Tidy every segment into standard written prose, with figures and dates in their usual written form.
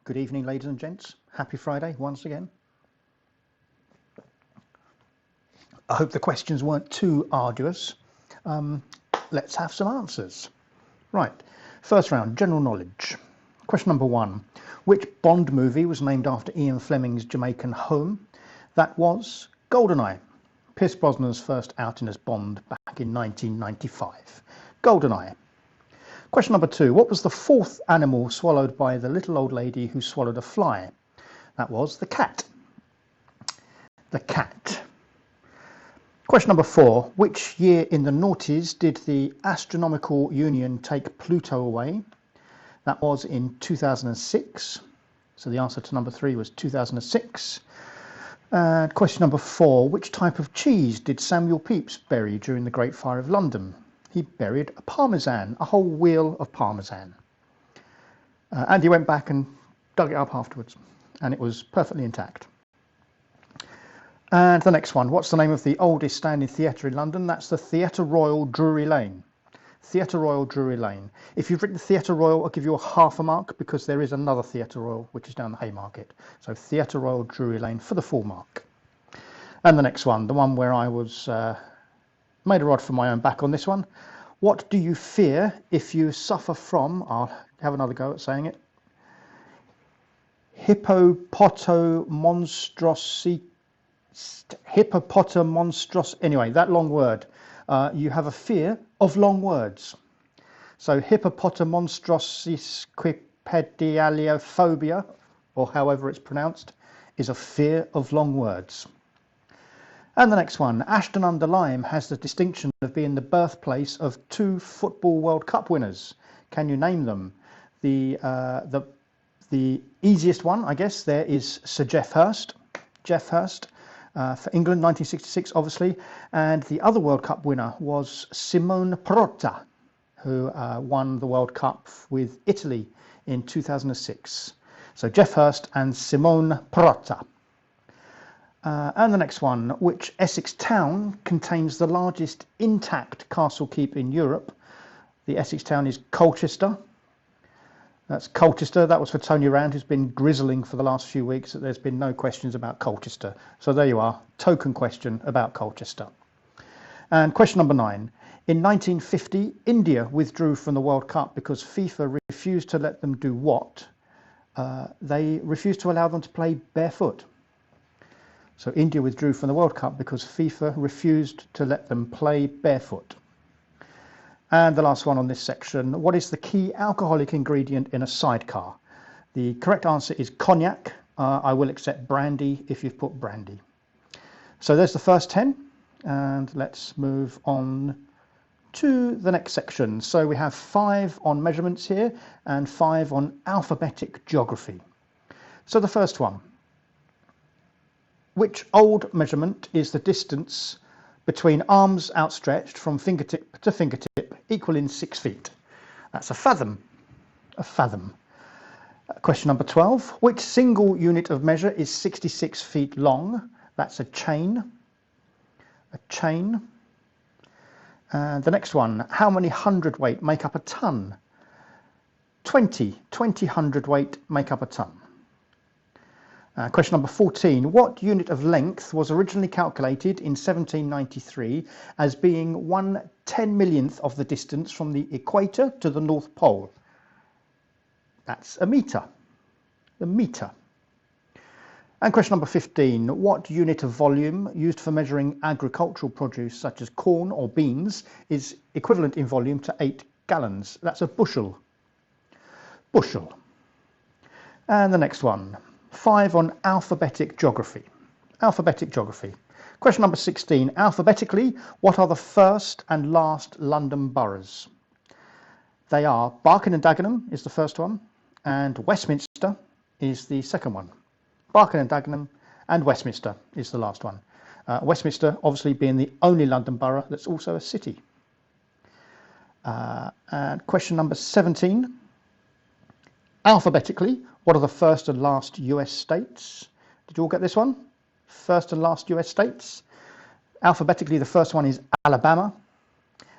Good evening, ladies and gents. Happy Friday once again. I hope the questions weren't too arduous. Let's have some answers. Right, first round, general knowledge. Question number 1. Which Bond movie was named after Ian Fleming's Jamaican home? That was GoldenEye. Pierce Brosnan's first outing as Bond back in 1995. GoldenEye. Question number 2. What was the fourth animal swallowed by the little old lady who swallowed a fly? That was the cat. The cat. Question number 4. Which year in the noughties did the Astronomical Union take Pluto away? That was in 2006. So the answer to number 3 was 2006. Question number 4. Which type of cheese did Samuel Pepys bury during the Great Fire of London? He buried a Parmesan, a whole wheel of Parmesan. And he went back and dug it up afterwards, and it was perfectly intact. And the next one, what's the name of the oldest standing theatre in London? That's the Theatre Royal, Drury Lane. Theatre Royal, Drury Lane. If you've written Theatre Royal, I'll give you a half a mark because there is another Theatre Royal, which is down the Haymarket. So Theatre Royal, Drury Lane for the full mark. And the next one, the one where I was made a rod for my own back on this one. What do you fear if you suffer from, I'll have another go at saying it, anyway, that long word. You have a fear of long words. So hippopotamonstrosisquipedaliophobia, or however it's pronounced, is a fear of long words. And the next one, Ashton-under-Lyme has the distinction of being the birthplace of 2 Football World Cup winners. Can you name them? The easiest one, I guess, there is Sir Geoff Hurst. Geoff Hurst for England, 1966, obviously. And the other World Cup winner was Simone Perotta, who won the World Cup with Italy in 2006. So Geoff Hurst and Simone Perotta. And the next one, which Essex town contains the largest intact castle keep in Europe? The Essex town is Colchester. That's Colchester. That was for Tony Rand, who's been grizzling for the last few weeks that there's been no questions about Colchester. So there you are, token question about Colchester. And question number 9. In 1950, India withdrew from the World Cup because FIFA refused to let them do what? They refused to allow them to play barefoot. So India withdrew from the World Cup because FIFA refused to let them play barefoot. And the last one on this section, what is the key alcoholic ingredient in a sidecar? The correct answer is cognac. I will accept brandy if you've put brandy. So there's the first 10, and let's move on to the next section. So we have 5 on measurements here and 5 on alphabetic geography. So the first one. Which old measurement is the distance between arms outstretched from fingertip to fingertip equaling 6 feet? That's a fathom. A fathom. Question number 12. Which single unit of measure is 66 feet long? That's a chain. A chain. And the next one. How many hundredweight make up a ton? 20. 20 hundredweight make up a ton. Question number 14. What unit of length was originally calculated in 1793 as being 1/10,000,000th of the distance from the equator to the North Pole? That's a metre. The metre. And question number 15. What unit of volume used for measuring agricultural produce such as corn or beans is equivalent in volume to 8 gallons? That's a bushel. Bushel. And the next one. 5 on alphabetic geography. Alphabetic geography. Question number 16. Alphabetically, what are the first and last London boroughs? They are Barking and Dagenham is the first one, and Westminster is the second one. Barking and Dagenham and Westminster is the last one. Westminster obviously being the only London borough that's also a city. And question number 17. Alphabetically, what are the first and last US states? Did you all get this one? First and last US states. Alphabetically, the first one is Alabama,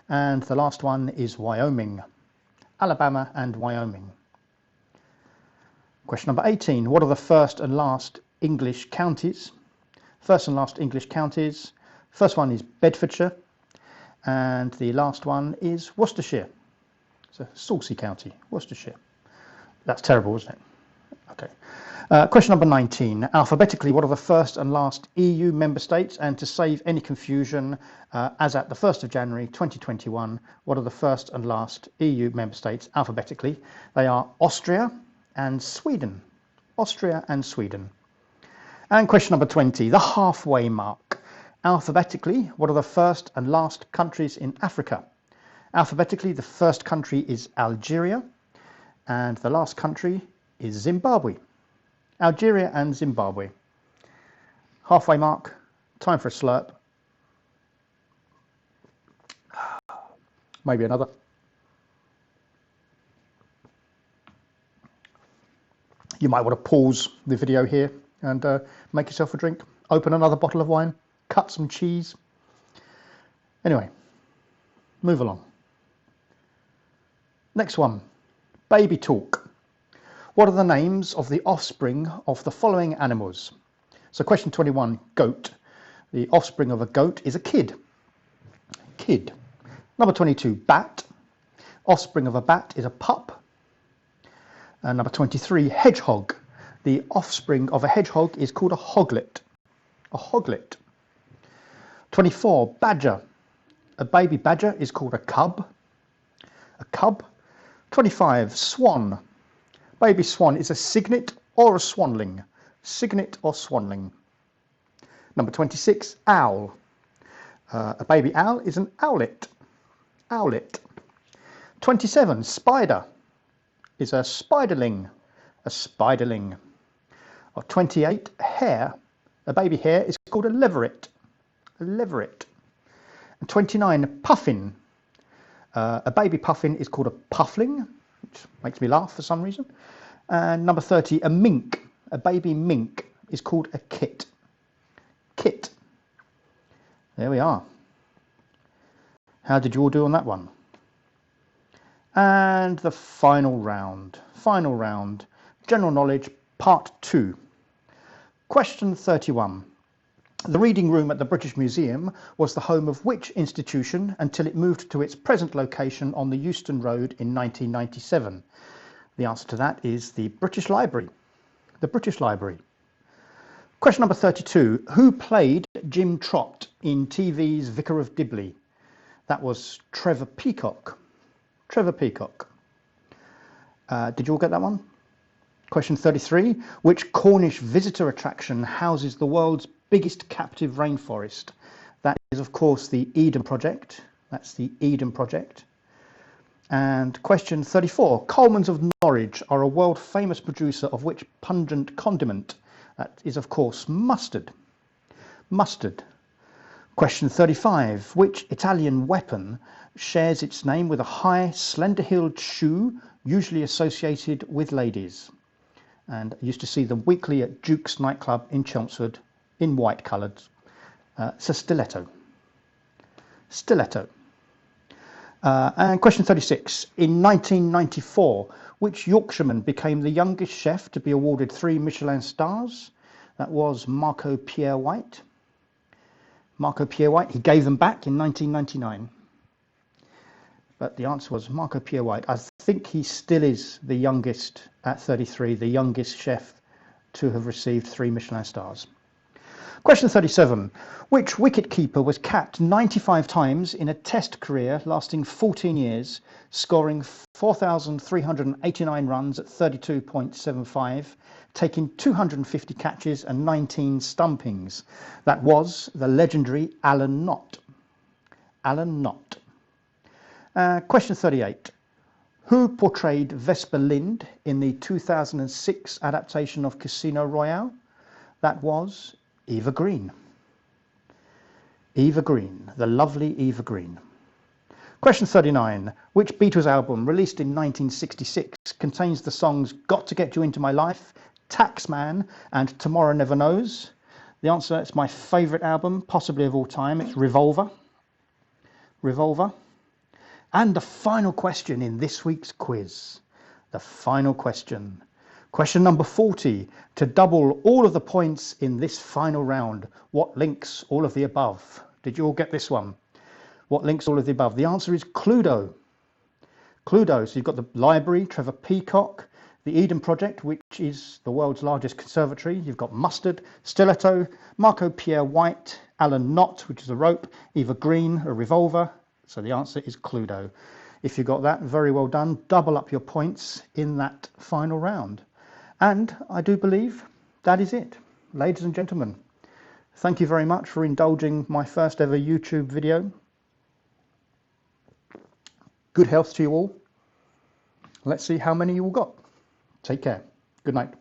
and the last one is Wyoming. Alabama and Wyoming. Question number 18. What are the first and last English counties? First and last English counties. First one is Bedfordshire, and the last one is Worcestershire. It's a saucy county, Worcestershire. That's terrible, isn't it? Okay. Question number 19. Alphabetically, what are the first and last EU member states? And to save any confusion, as at the 1st of January 2021, what are the first and last EU member states alphabetically? They are Austria and Sweden. Austria and Sweden. And question number 20. The halfway mark. Alphabetically, what are the first and last countries in Africa? Alphabetically, the first country is Algeria, and the last country is Zimbabwe. Algeria and Zimbabwe. Halfway mark, time for a slurp. Maybe another. You might want to pause the video here and make yourself a drink. Open another bottle of wine, cut some cheese. Anyway, move along. Next one, baby talk. What are the names of the offspring of the following animals? So question 21, goat. The offspring of a goat is a kid. Kid. Number 22, bat. Offspring of a bat is a pup. And number 23, hedgehog. The offspring of a hedgehog is called a hoglet. A hoglet. 24, badger. A baby badger is called a cub. A cub. 25, swan. Baby swan is a cygnet or a swanling. Cygnet or swanling. Number 26, owl. A baby owl is an owlet. Owlet. 27, spider is a spiderling. A spiderling. Or 28, hare. A baby hare is called a leveret. A leveret. And 29, puffin. A baby puffin is called a puffling, which makes me laugh for some reason. And number 30, a mink. A baby mink is called a kit. Kit. There we are. How did you all do on that one? And the final round. Final round. General knowledge, part 2. Question 31. The reading room at the British Museum was the home of which institution until it moved to its present location on the Euston Road in 1997? The answer to that is the British Library. The British Library. Question number 32. Who played Jim Trott in TV's Vicar of Dibley? That was Trevor Peacock. Trevor Peacock. Did you all get that one? Question 33. Which Cornish visitor attraction houses the world's biggest captive rainforest? That is, of course, the Eden Project. That's the Eden Project. And question 34. Colemans of Norwich are a world famous producer of which pungent condiment? That is, of course, mustard. Mustard. Question 35. Which Italian weapon shares its name with a high, slender-heeled shoe usually associated with ladies? And I used to see them weekly at Duke's nightclub in Chelmsford in white colours. It's a stiletto. Stiletto. And question 36. In 1994, which Yorkshireman became the youngest chef to be awarded 3 Michelin stars? That was Marco Pierre White. Marco Pierre White. He gave them back in 1999. But the answer was Marco Pierre White. I think he still is the youngest, at 33, the youngest chef to have received 3 Michelin stars. Question 37. Which wicketkeeper was capped 95 times in a test career lasting 14 years, scoring 4,389 runs at 32.75, taking 250 catches and 19 stumpings? That was the legendary Alan Knott. Alan Knott. Question 38. Who portrayed Vesper Lynd in the 2006 adaptation of Casino Royale? That was Eva Green. Eva Green, the lovely Eva Green. Question 39. Which Beatles album, released in 1966, contains the songs Got to Get You Into My Life, Taxman, and Tomorrow Never Knows? The answer, it's my favourite album, possibly of all time. It's Revolver. Revolver. And the final question in this week's quiz. The final question. Question number 40. To double all of the points in this final round, what links all of the above? Did you all get this one? What links all of the above? The answer is Cluedo. Cluedo. So you've got the library, Trevor Peacock, the Eden Project, which is the world's largest conservatory. You've got Mustard, Stiletto, Marco Pierre White, Alan Knott, which is a rope, Eva Green, a revolver. So the answer is Cluedo. If you got that, very well done. Double up your points in that final round. And I do believe that is it. Ladies and gentlemen, thank you very much for indulging my first ever YouTube video. Good health to you all. Let's see how many you all got. Take care. Good night.